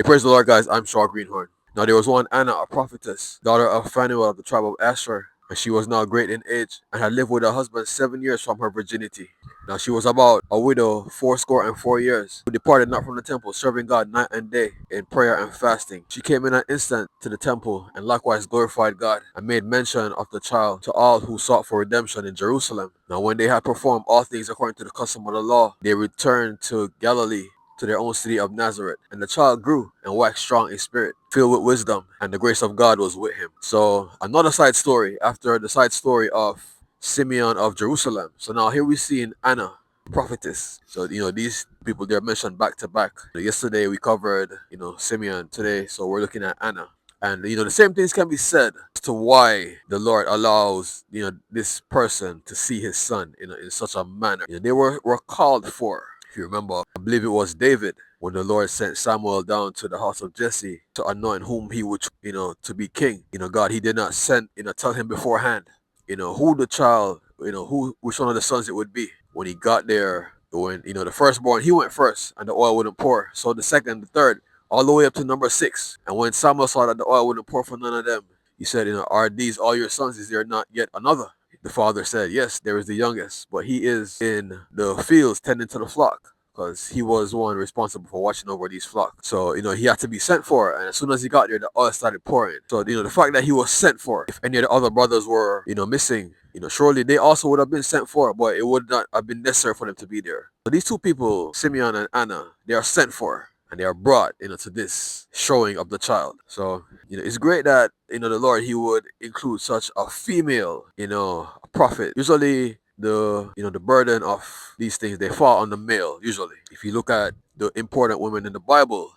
Praise the Lord, guys. I'm Shaw Greenhorn. Now, there was one Anna, a prophetess, daughter of Phanuel of the tribe of Asher, and she was now great in age, and had lived with her husband 7 years from her virginity. Now, she was about a widow 4 score and 4 years, who departed not from the temple, serving God night and day in prayer and fasting. She came in an instant to the temple, and likewise glorified God, and made mention of the child to all who sought for redemption in Jerusalem. Now, when they had performed all things according to the custom of the law, they returned to Galilee, to their own city of Nazareth. And the child grew and waxed strong in spirit, filled with wisdom, and the grace of God was with him. So another side story after the side story of Simeon of Jerusalem. So now here we see in Anna, prophetess. So these people, they're mentioned back to back. Yesterday we covered Simeon. Today, so we're looking at Anna. And the same things can be said as to why the Lord allows this person to see his son in such a manner. They were called for. If you remember, I believe it was David when the Lord sent Samuel down to the house of Jesse to anoint whom he would, to be king. God, he did not send, tell him beforehand, who the child, which one of the sons it would be. When he got there, when, the firstborn, he went first and the oil wouldn't pour. So the second, the third, all the way up to number 6. And when Samuel saw that the oil wouldn't pour for none of them, he said, are these all your sons? Is there not yet another? The father said, yes, there is the youngest, but he is in the fields tending to the flock, because he was one responsible for watching over these flocks. So, he had to be sent for, and as soon as he got there, the oil started pouring. So, the fact that he was sent for, if any of the other brothers were, missing, surely they also would have been sent for, but it would not have been necessary for them to be there. So these two people, Simeon and Anna, they are sent for, and they are brought, to this showing of the child. So, it's great that, the Lord, he would include such a female, a prophet. Usually, the burden of these things, they fall on the male, usually. If you look at the important women in the Bible,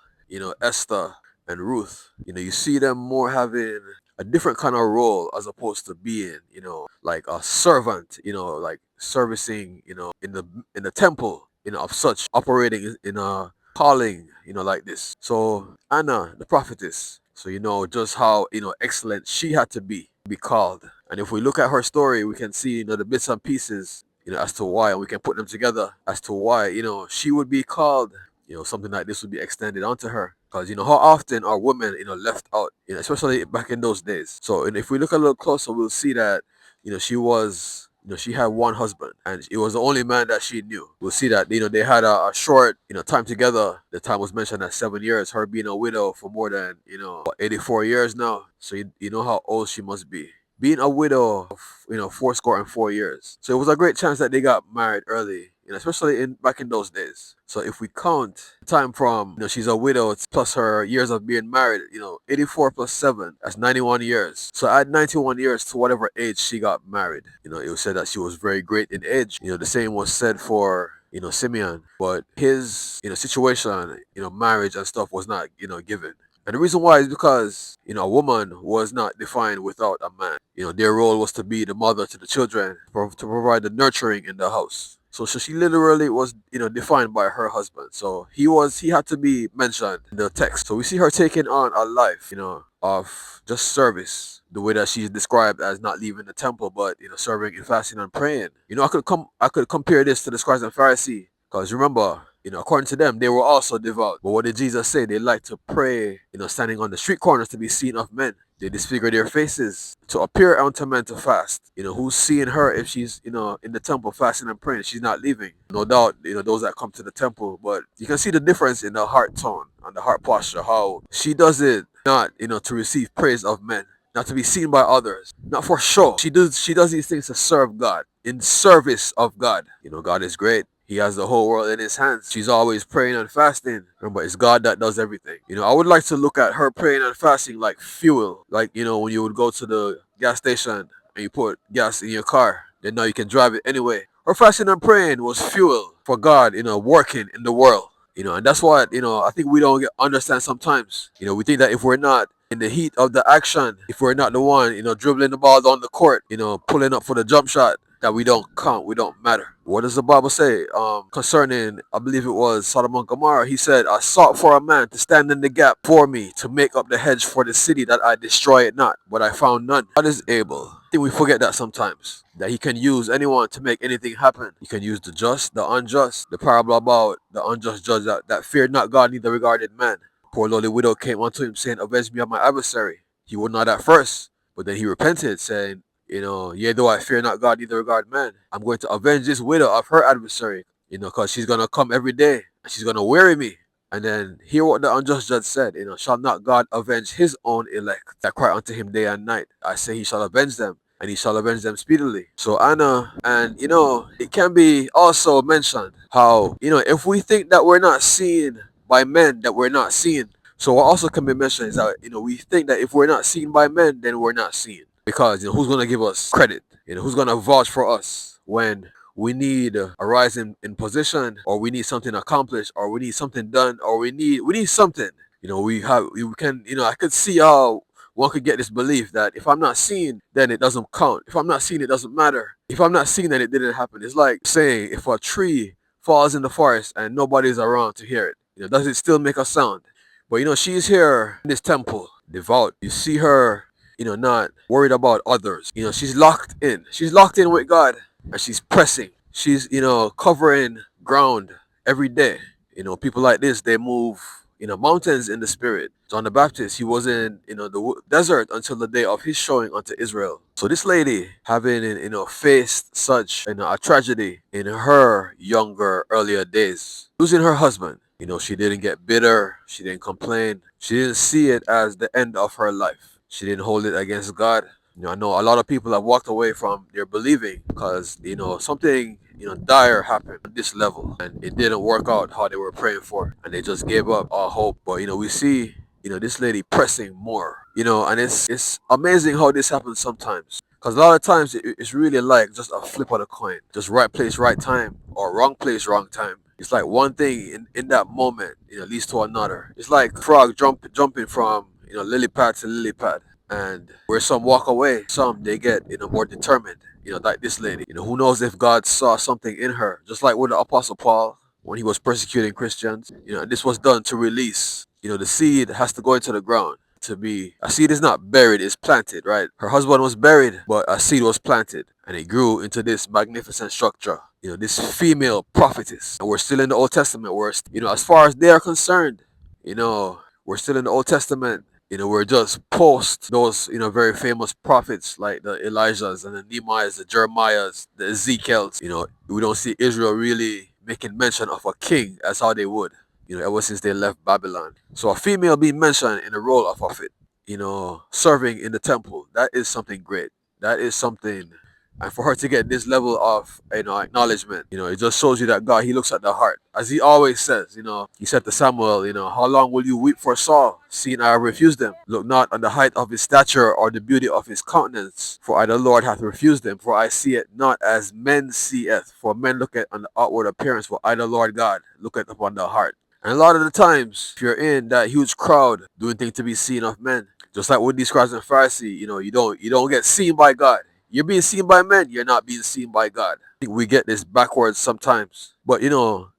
Esther and Ruth, you see them more having a different kind of role as opposed to being, like a servant, like servicing, in the temple, of such, operating in a calling, like this. So Anna, the prophetess, so just how excellent she had to be called. And if we look at her story, we can see the bits and pieces, as to why, and we can put them together as to why she would be called. Something like this would be extended onto her, because how often are women left out, especially back in those days. So, and if we look a little closer, we'll see that she was, she had one husband, and it was the only man that she knew. We'll see that they had a short time together. The time was mentioned as 7 years, her being a widow for more than 84 years now. So you know how old she must be, being a widow of 4 score and 4 years. So it was a great chance that they got married early, especially back in those days. So if we count the time from she's a widow plus her years of being married, 84 plus 7, that's 91 years. So add 91 years to whatever age she got married. It was said that she was very great in age. The same was said for Simeon, but his situation, marriage and stuff was not given. And the reason why is because, a woman was not defined without a man. Their role was to be the mother to the children, to provide the nurturing in the house. So she literally was, defined by her husband. So he had to be mentioned in the text. So we see her taking on a life, of just service. The way that she's described as not leaving the temple, but serving and fasting and praying. I could compare this to the scribes and Pharisees. Because remember, according to them, they were also devout. But what did Jesus say? They like to pray, standing on the street corners to be seen of men. They disfigure their faces to appear unto men to fast. Who's seeing her if she's, in the temple fasting and praying? She's not leaving. No doubt, those that come to the temple. But you can see the difference in the heart tone and the heart posture, how she does it not, to receive praise of men, not to be seen by others, not for show. She does these things to serve God, in service of God. God is great. He has the whole world in his hands. She's always praying and fasting. Remember, it's God that does everything. I would like to look at her praying and fasting like fuel. Like, when you would go to the gas station and you put gas in your car, then now you can drive it anyway. Her fasting and praying was fuel for God, working in the world. And that's what, I think we don't understand sometimes. We think that if we're not in the heat of the action, if we're not the one, dribbling the ball down the court, pulling up for the jump shot, that we don't count, we don't matter. What does the Bible say concerning, I believe it was Sodom and Gomorrah? He said, I sought for a man to stand in the gap for me, to make up the hedge for the city, that I destroy it not, but I found none. God is able. I think we forget that sometimes, that he can use anyone to make anything happen. He can use the just, the unjust. The parable about the unjust judge that feared not God, neither regarded man. Poor lowly widow came unto him, saying, Avenge me of my adversary. He would not at first, but then he repented, saying, yea, though I fear not God, neither regard man, I'm going to avenge this widow of her adversary, because she's going to come every day, and she's going to weary me. And then hear what the unjust judge said, shall not God avenge his own elect that cry unto him day and night? I say he shall avenge them, and he shall avenge them speedily. So Anna, and it can be also mentioned how, if we think that we're not seen by men, that we're not seen. So what also can be mentioned is that, we think that if we're not seen by men, then we're not seen. Because, who's going to give us credit? Who's going to vouch for us when we need a rise in position, or we need something accomplished, or we need something done, or we need something. We can, I could see how one could get this belief that if I'm not seen, then it doesn't count. If I'm not seen, it doesn't matter. If I'm not seen, then it didn't happen. It's like saying if a tree falls in the forest and nobody's around to hear it, does it still make a sound? But she's here in this temple, devout. You see her, not worried about others. She's locked in. She's locked in with God, and she's pressing. She's, covering ground every day. People like this, they move, mountains in the spirit. John the Baptist, he was in, the desert until the day of his showing unto Israel. So this lady, having, faced such, a tragedy in her younger, earlier days, losing her husband, she didn't get bitter. She didn't complain. She didn't see it as the end of her life. She didn't hold it against God. I know a lot of people have walked away from their believing because, something, dire happened at this level, and it didn't work out how they were praying for, and they just gave up all hope. But, we see, this lady pressing more, and it's amazing how this happens sometimes. Because a lot of times it's really like just a flip of the coin. Just right place, right time, or wrong place, wrong time. It's like one thing in that moment, leads to another. It's like frog jumping from, lily pad to lily pad. And where some walk away, some they get, more determined. Like this lady. Who knows if God saw something in her. Just like with the Apostle Paul when he was persecuting Christians. This was done to release. The seed has to go into the ground. To be a seed is not buried, it's planted, right? Her husband was buried, but a seed was planted, and it grew into this magnificent structure. This female prophetess. And we're still in the Old Testament. We're, as far as they are concerned, we're still in the Old Testament. We're just post those, very famous prophets like the Elijahs and the Nehemiahs, the Jeremiahs, the Ezekiels. We don't see Israel really making mention of a king as how they would, ever since they left Babylon. So a female being mentioned in the role of prophet, serving in the temple, that is something great. That is something. And for her to get this level of, acknowledgement, it just shows you that God, he looks at the heart. As he always says, he said to Samuel, how long will you weep for Saul, seeing I have refused him? Look not on the height of his stature or the beauty of his countenance, for I the Lord hath refused him. For I see it not as men seeth, for men look at on the outward appearance, for I the Lord God looketh upon the heart. And a lot of the times, if you're in that huge crowd doing things to be seen of men, just like with these scribes and Pharisees, you don't get seen by God. You're being seen by men, you're not being seen by God. I think we get this backwards sometimes. But,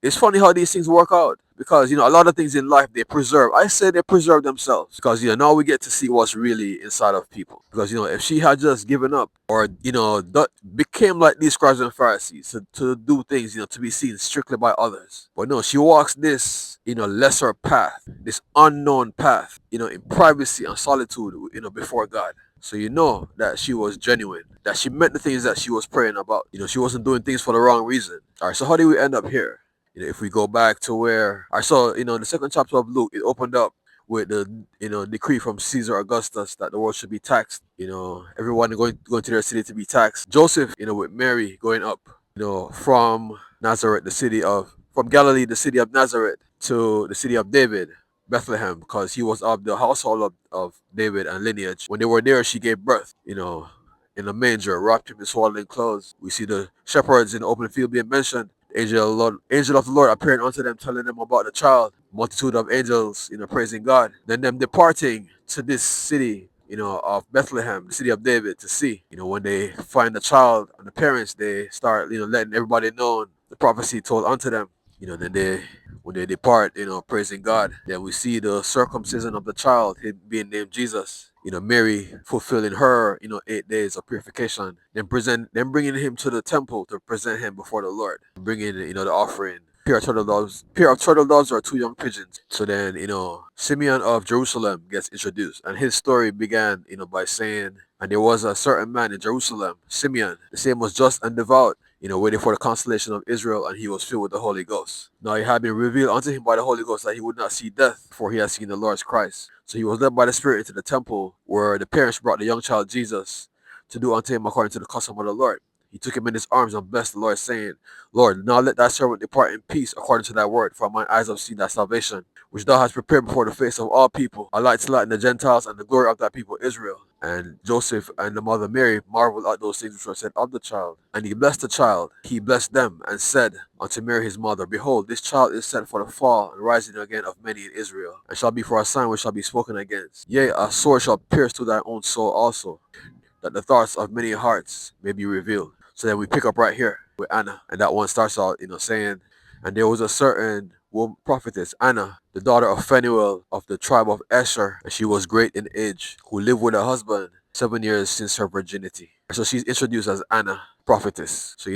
it's funny how these things work out. Because, a lot of things in life, they preserve. I say they preserve themselves. Because, now we get to see what's really inside of people. Because, if she had just given up or, became like these scribes and Pharisees to do things, to be seen strictly by others. But no, she walks this, lesser path, this unknown path, in privacy and solitude, before God. So that she was genuine, that she meant the things that she was praying about. She wasn't doing things for the wrong reason. All right, so how do we end up here? If we go back to where I saw, the second chapter of Luke, it opened up with the, decree from Caesar Augustus that the world should be taxed. Everyone going to their city to be taxed. Joseph, with Mary going up, from Nazareth, from Galilee, the city of Nazareth, to the city of David, Bethlehem, because he was of the household of David and lineage. When they were there, she gave birth, in a manger, wrapped him in swaddling clothes. We see the shepherds in the open field being mentioned. The angel of the Lord appearing unto them, telling them about the child. Multitude of angels, praising God. Then them departing to this city, of Bethlehem, the city of David, to see. When they find the child and the parents, they start, letting everybody know the prophecy told unto them. Then when they depart, praising God, then we see the circumcision of the child, him being named Jesus. Mary fulfilling her, 8 days of purification, then bringing him to the temple to present him before the Lord, bringing, the offering, pair of turtle doves or two young pigeons. So then, Simeon of Jerusalem gets introduced, and his story began, by saying, and there was a certain man in Jerusalem, Simeon, the same was just and devout, waiting for the consolation of Israel, and he was filled with the Holy Ghost. Now it had been revealed unto him by the Holy Ghost that he would not see death before he had seen the Lord's Christ. So he was led by the Spirit into the temple where the parents brought the young child Jesus to do unto him according to the custom of the Lord. He took him in his arms and blessed the Lord, saying, Lord, now let thy servant depart in peace according to thy word, for mine eyes have seen thy salvation, which thou hast prepared before the face of all people, a light to lighten the Gentiles and the glory of thy people Israel. And Joseph and the mother Mary marveled at those things which were said of the child. And he blessed the child, he blessed them, and said unto Mary his mother, Behold, this child is set for the fall and rising again of many in Israel, and shall be for a sign which shall be spoken against. Yea, a sword shall pierce to thy own soul also, that the thoughts of many hearts may be revealed. So then we pick up right here with Anna, and that one starts out, saying, and there was a certain woman prophetess, Anna, the daughter of Phanuel of the tribe of Asher, and she was great in age, who lived with her husband 7 years since her virginity. So she's introduced as Anna, prophetess. So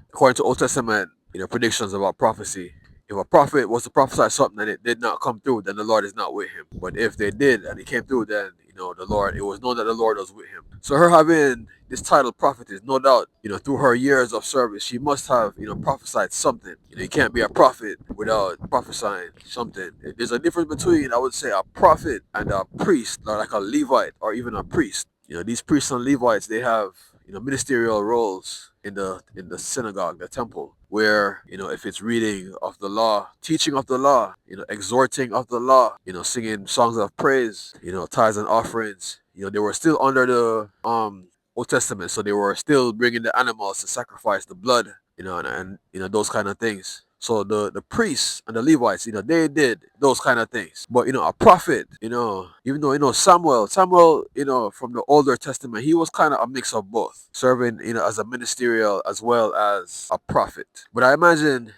according to Old Testament, predictions about prophecy, if a prophet was to prophesy something and it did not come through, then the Lord is not with him. But if they did and it came through, then the Lord, it was known that the Lord was with him. So her having this title prophetess, no doubt, through her years of service, she must have, prophesied something. You can't be a prophet without prophesying something. There's a difference between, I would say, a prophet and a priest, like a Levite or even a priest. These priests and Levites, they have, ministerial roles in the synagogue, the temple, where, if it's reading of the law, teaching of the law, exhorting of the law, singing songs of praise, tithes and offerings, they were still under the Old Testament, so they were still bringing the animals to sacrifice the blood, and those kind of things. So the priests and the Levites, they did those kind of things. But a prophet, even though Samuel, from the Older Testament, he was kind of a mix of both, serving as a ministerial as well as a prophet. But I imagine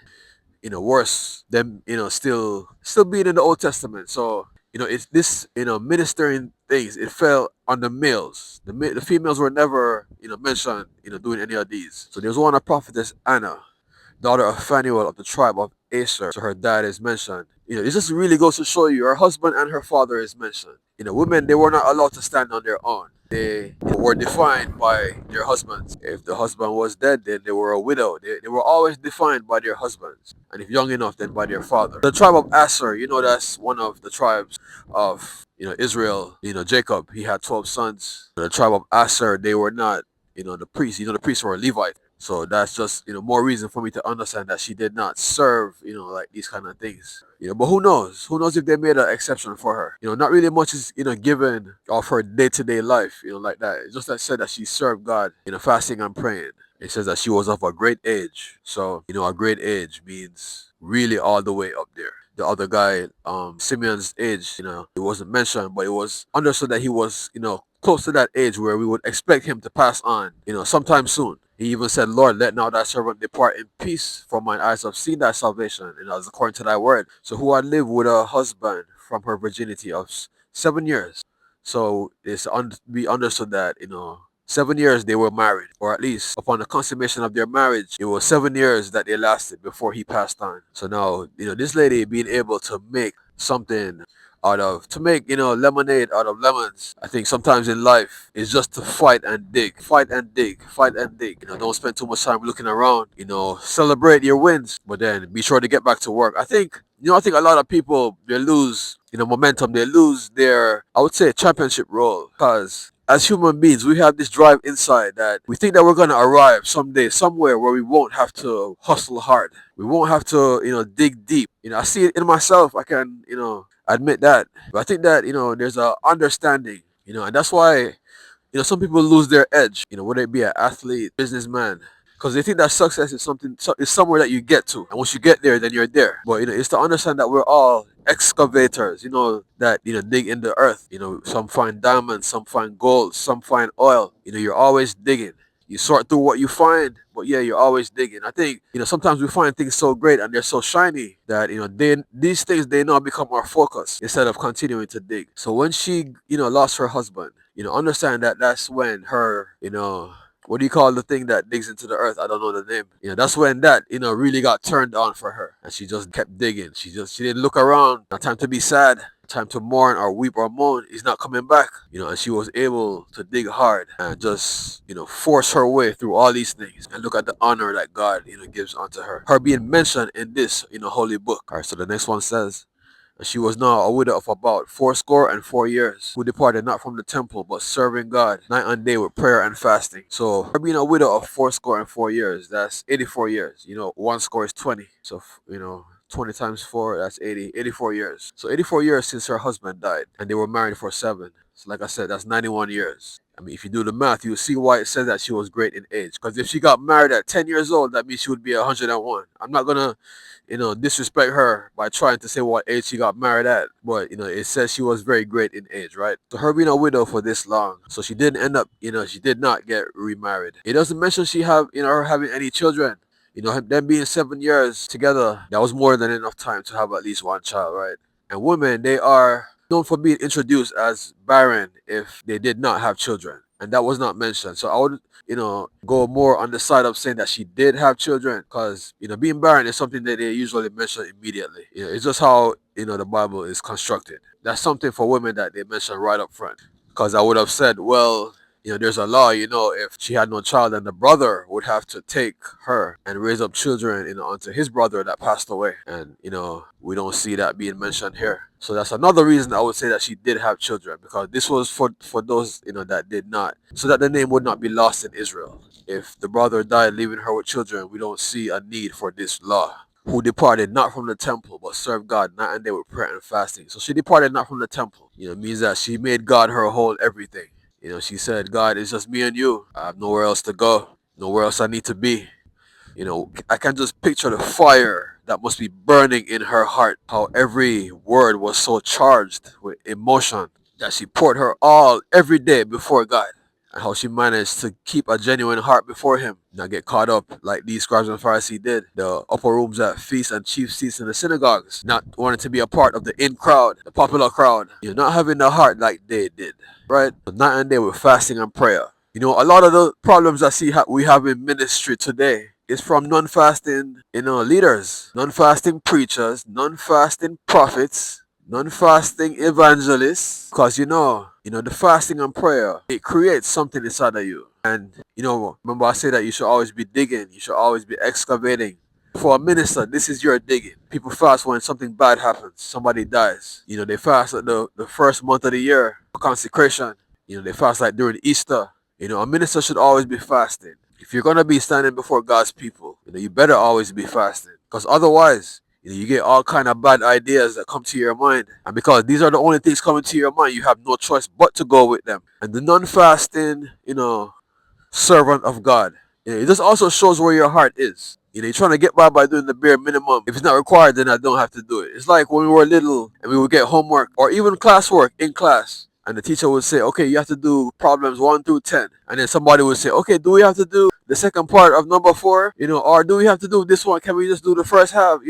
worse them, still being in the Old Testament. So, it's this, ministering things, it fell on the males. The females were never, mentioned, doing any of these. So there's one, a prophetess Anna, daughter of Phanuel of the tribe of Asher. So her dad is mentioned. It just really goes to show you her husband and her father is mentioned. Women, they were not allowed to stand on their own. They were defined by their husbands. If the husband was dead, then they were a widow. They were always defined by their husbands. And if young enough, then by their father. The tribe of Asher, that's one of the tribes of, Israel. Jacob, he had 12 sons. The tribe of Asher, they were not, the priests. The priests were Levite. So that's just, more reason for me to understand that she did not serve, like these kind of things. But who knows? Who knows if they made an exception for her? Not really much is, given of her day-to-day life, like that. It's just that said that she served God, fasting and praying. It says that she was of a great age. So, a great age means really all the way up there. The other guy, Simeon's age, it wasn't mentioned, but it was understood that he was, close to that age where we would expect him to pass on, sometime soon. He even said, Lord, let now thy servant depart in peace, for mine eyes have seen thy salvation, and as according to thy word. So who had lived with a husband from her virginity of 7 years. So it's be understood that, 7 years they were married, or at least upon the consummation of their marriage, it was 7 years that they lasted before he passed on. So now, this lady being able to make something to make, lemonade out of lemons. I think sometimes in life it's just to fight and dig, fight and dig, fight and dig. Don't spend too much time looking around, celebrate your wins, but then be sure to get back to work. I think a lot of people, they lose, momentum, they lose their, I would say, championship role, because as human beings, we have this drive inside that we think that we're going to arrive someday, somewhere where we won't have to hustle hard. We won't have to, dig deep. I see it in myself. I can, admit that. But I think that, there's a understanding, and that's why, some people lose their edge, whether it be an athlete, businessman, because they think that success is is somewhere that you get to, and once you get there, then you're there. But it's to understand that we're all excavators, that dig in the earth. Some find diamonds, some find gold, some find oil. You're always digging. You sort through what you find, but yeah, you're always digging. I think, sometimes we find things so great and they're so shiny that, these things, they now become our focus instead of continuing to dig. So when she, lost her husband, understand that that's when her, what do you call the thing that digs into the earth? I don't know the name. That's when that, really got turned on for her. And she just kept digging. She didn't look around. Not time to be sad. Time to mourn or weep or moan. He's not coming back. And she was able to dig hard and just, force her way through all these things. And look at the honor that God, gives unto her. Her being mentioned in this, holy book. All right, so the next one says, and she was now a widow of about 4 score and 4 years, who departed not from the temple, but serving God night and day with prayer and fasting. So her being a widow of 4 score and 4 years, that's 84 years. 1 score is 20. So, 20 times 4, that's 80. 84 years. So 84 years since her husband died, and they were married for 7. So like I said, that's 91 years. I mean, if you do the math, you'll see why it says that she was great in age. Because if she got married at 10 years old, that means she would be 101. I'm not going to disrespect her by trying to say what age she got married at. But, it says she was very great in age, right? So her being a widow for this long. So she didn't end up, she did not get remarried. It doesn't mention she have, her having any children. Them being 7 years together, that was more than enough time to have at least one child, right? And women, they are known for being introduced as barren if they did not have children. And that was not mentioned. So I would, go more on the side of saying that she did have children, because, being barren is something that they usually mention immediately. It's just how, the Bible is constructed. That's something for women that they mention right up front. Because I would have said, well, there's a law, if she had no child, then the brother would have to take her and raise up children, unto his brother that passed away. And, we don't see that being mentioned here. So that's another reason I would say that she did have children, because this was for those, that did not, so that the name would not be lost in Israel. If the brother died leaving her with children, we don't see a need for this law. Who departed not from the temple, but served God night and day with prayer and fasting. So she departed not from the temple. Means that she made God her whole everything. She said, God, it's just me and you. I have nowhere else to go, nowhere else I need to be. I can just picture the fire that must be burning in her heart, how every word was so charged with emotion that she poured her all every day before God, and how she managed to keep a genuine heart before Him, not get caught up like these scribes and Pharisees did, the upper rooms at feasts and chief seats in the synagogues, not wanting to be a part of the in crowd, the popular crowd, not having the heart like they did, right? Night and day with fasting and prayer. A lot of the problems I see we have in ministry today is from non-fasting, leaders, non-fasting preachers, non-fasting prophets, non-fasting evangelists. Because the fasting and prayer, it creates something inside of you. And remember I say that you should always be digging, you should always be excavating. For a minister, this is your digging. People fast when something bad happens, somebody dies. They fast at the first month of the year for consecration. They fast like during Easter. A minister should always be fasting. If you're going to be standing before God's people, you better always be fasting. Because otherwise, you get all kind of bad ideas that come to your mind. And because these are the only things coming to your mind, you have no choice but to go with them. And the non-fasting, servant of God, it just also shows where your heart is. You're trying to get by doing the bare minimum. If it's not required, then I don't have to do it. It's like when we were little and we would get homework or even classwork in class. And the teacher would say, okay, you have to do problems 1 through 10. And then somebody would say, okay, do we have to do the second part of number 4? Or do we have to do this one? Can we just do the first half?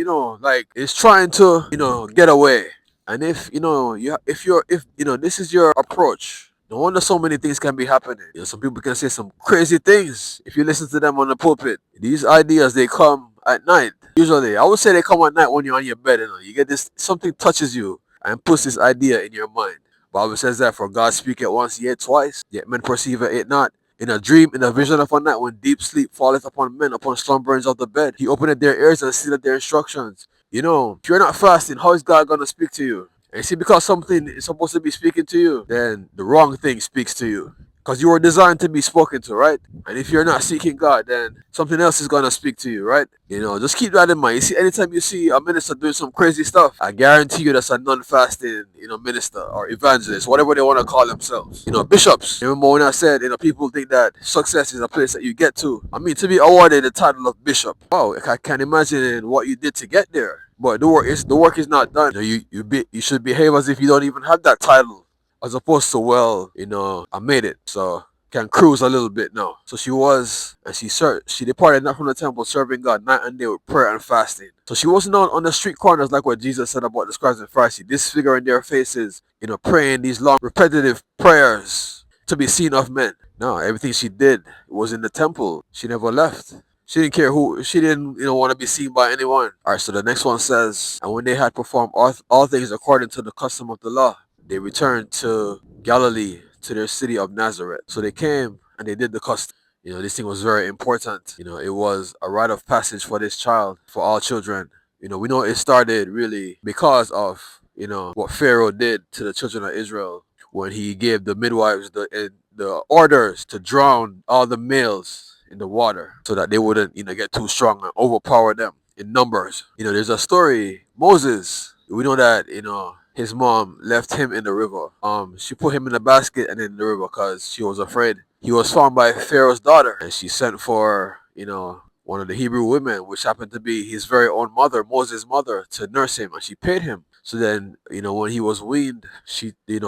Like it's trying to, get away. And if this is your approach, no wonder so many things can be happening. Some people can say some crazy things if you listen to them on the pulpit. These ideas, they come at night. Usually, I would say they come at night when you're on your bed. You get this, something touches you and puts this idea in your mind. Bible says that for God speaketh once, yet twice, yet men perceive it not. In a dream, in a vision of a night, when deep sleep falleth upon men, upon slumberings of the bed, He openeth their ears and sealeth their instructions. If you're not fasting, how is God going to speak to you? And see, because something is supposed to be speaking to you, then the wrong thing speaks to you. Because you were designed to be spoken to, right? And if you're not seeking God, then something else is going to speak to you, right? Just keep that in mind. You see, anytime you see a minister doing some crazy stuff, I guarantee you that's a non-fasting, minister or evangelist, whatever they want to call themselves. Bishops. Remember when I said, people think that success is a place that you get to. I mean, to be awarded the title of bishop. Wow, I can't imagine what you did to get there. But the work is not done. You should behave as if you don't even have that title. As opposed to, I made it, so can cruise a little bit now. So she departed not from the temple, serving God night and day with prayer and fasting. So she wasn't on the street corners like what Jesus said about the scribes and Pharisees, disfiguring their faces, praying these long repetitive prayers. to be seen of men. No, everything she did was in the temple. She never left. She didn't care who. She didn't, want to be seen by anyone. All right. So the next one says, and when they had performed all things according to the custom of the law, they returned to Galilee, to their city of Nazareth. So they came and they did the custom. This thing was very important. It was a rite of passage for this child, for all children. We know it started really because of, what Pharaoh did to the children of Israel when he gave the midwives the orders to drown all the males in the water so that they wouldn't, get too strong and overpower them in numbers. There's a story, Moses. We know that, his mom left him in the river. She put him in a basket and in the river because she was afraid. He was found by Pharaoh's daughter, and she sent for, one of the Hebrew women, which happened to be his very own mother, Moses' mother, to nurse him, and she paid him. So then, when he was weaned,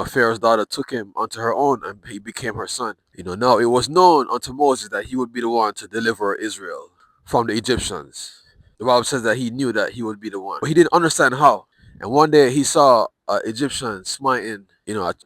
Pharaoh's daughter took him unto her own, and he became her son. Now it was known unto Moses that he would be the one to deliver Israel from the Egyptians. The Bible says that he knew that he would be the one, but he didn't understand how. And one day he saw an Egyptian smiting,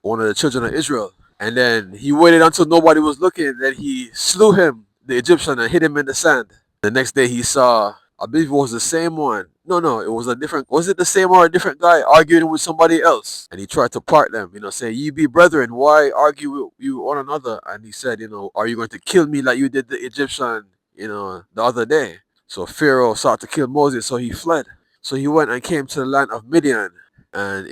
one of the children of Israel. And then he waited until nobody was looking. Then he slew him, the Egyptian, and hid him in the sand. The next day he saw, I believe it was the same one. No, it was a different. Was it the same or a different guy arguing with somebody else? And he tried to part them, saying, "You be brethren, why argue with you one another?" And he said, "Are you going to kill me like you did the Egyptian, the other day?" So Pharaoh sought to kill Moses, so he fled. So he went and came to the land of Midian. And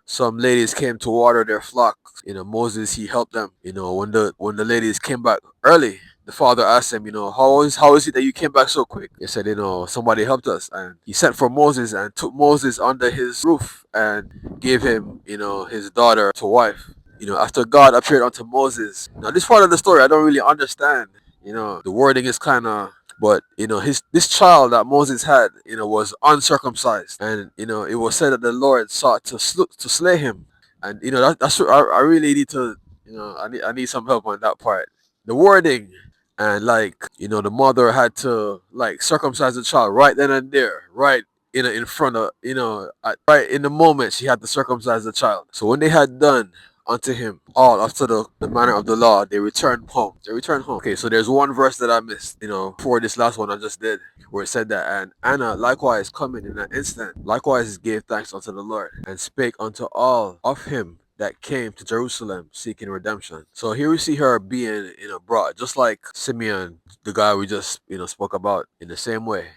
some ladies came to water their flock. Moses, he helped them. When the ladies came back early, the father asked him, how is it that you came back so quick? He said, somebody helped us. And he sent for Moses and took Moses under his roof and gave him, his daughter to wife. After God appeared unto Moses. Now, this part of the story I don't really understand. The wording is kind of, but this child that Moses had, was uncircumcised, and it was said that the Lord sought to slay him, and that's what I really need to, I need some help on that part. The wording, and like the mother had to like circumcise the child right then and there, right in front of right in the moment she had to circumcise the child. So when they had done unto him all after the manner of the law, they returned home. Okay, so there's one verse that I missed, for this last one I just did, where it said that, and Anna likewise coming in an instant, likewise gave thanks unto the Lord, and spake unto all of him that came to Jerusalem seeking redemption. So here we see her being, brought, just like Simeon, the guy we just, spoke about, in the same way,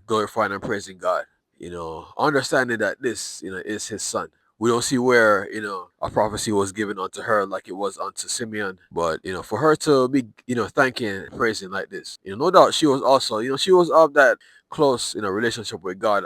glorifying and praising God, understanding that this, is his son. We don't see where, a prophecy was given unto her like it was unto Simeon. But, for her to be, thanking and praising like this, no doubt she was also, she was of that close, relationship with God.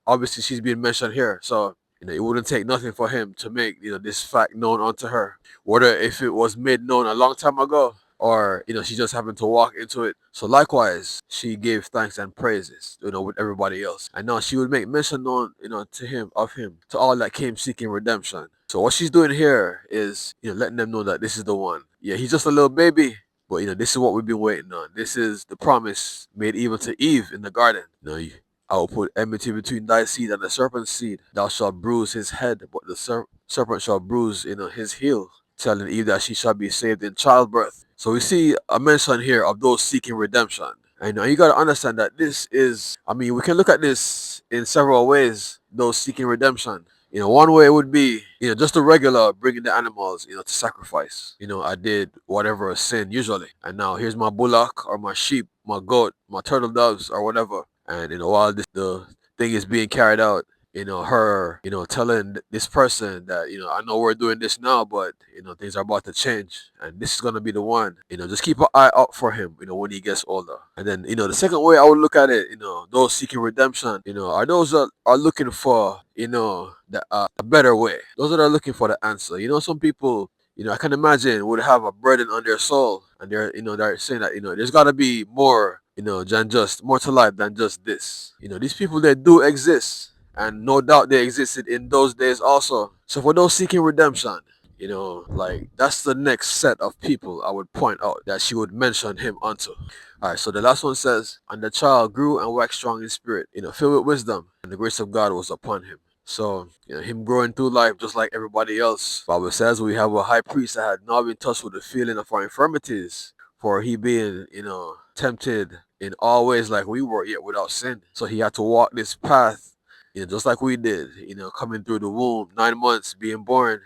Obviously she's being mentioned here. So, it wouldn't take nothing for him to make, this fact known unto her. Whether if it was made known a long time ago, or she just happened to walk into it. So likewise she gave thanks and praises, with everybody else, and now she would make mention known, to him, of him, to all that came seeking redemption. So what she's doing here is, letting them know that this is the one. Yeah, he's just a little baby, but this is what we've been waiting on. This is the promise made even to Eve in the garden. I will put enmity between thy seed and the serpent's seed. Thou shalt bruise his head, but the serpent shall bruise, his heel, telling Eve that she shall be saved in childbirth. So we see a mention here of those seeking redemption. And you got to understand that this is, we can look at this in several ways, those seeking redemption. One way would be, just the regular bringing the animals, to sacrifice. I did whatever sin usually. And now here's my bullock or my sheep, my goat, my turtle doves or whatever. And, while the thing is being carried out, her, telling this person that, I know we're doing this now, but, things are about to change. And this is going to be the one, just keep an eye out for him, when he gets older. And then, the second way I would look at it, those seeking redemption, are those that are looking for, a better way. Those that are looking for the answer. Some people, I can imagine would have a burden on their soul. And they're saying that, there's got to be more, than just, more to life than just this. These people, they do exist. And no doubt they existed in those days also. So for those seeking redemption, like that's the next set of people I would point out that she would mention him unto. Alright, so the last one says, and the child grew and waxed strong in spirit, filled with wisdom, and the grace of God was upon him. So, him growing through life just like everybody else. Bible says we have a high priest that had not been touched with the feeling of our infirmities, for he being, tempted in all ways like we were, yet without sin. So he had to walk this path, just like we did, coming through the womb, 9 months being born.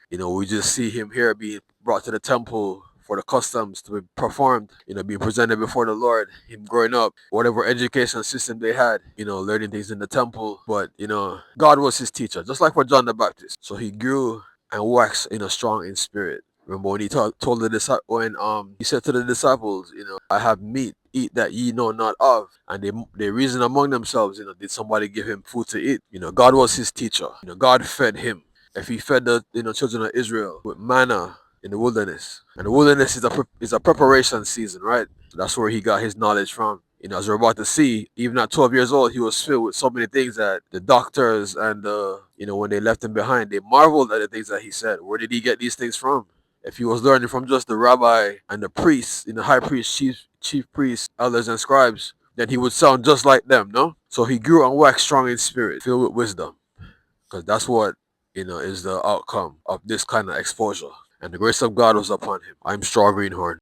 We just see him here being brought to the temple for the customs to be performed, being presented before the Lord, him growing up, whatever education system they had, learning things in the temple. But, God was his teacher, just like for John the Baptist. So he grew and waxed, strong in spirit. Remember when he told the disciples, when he said to the disciples, I have meat, eat that ye know not of. And they reasoned among themselves, did somebody give him food to eat? God was his teacher. God fed him. If he fed the children of Israel with manna in the wilderness, and the wilderness is a preparation season, right? So that's where he got his knowledge from. As we're about to see, even at 12 years old, he was filled with so many things that the doctors and when they left him behind, they marveled at the things that he said. Where did he get these things from? If he was learning from just the rabbi and the priests, high priests, chief priests, elders, and scribes, then he would sound just like them, no? So he grew and waxed strong in spirit, filled with wisdom, because that's what is the outcome of this kind of exposure. And the grace of God was upon him. I'm Straw Greenhorn.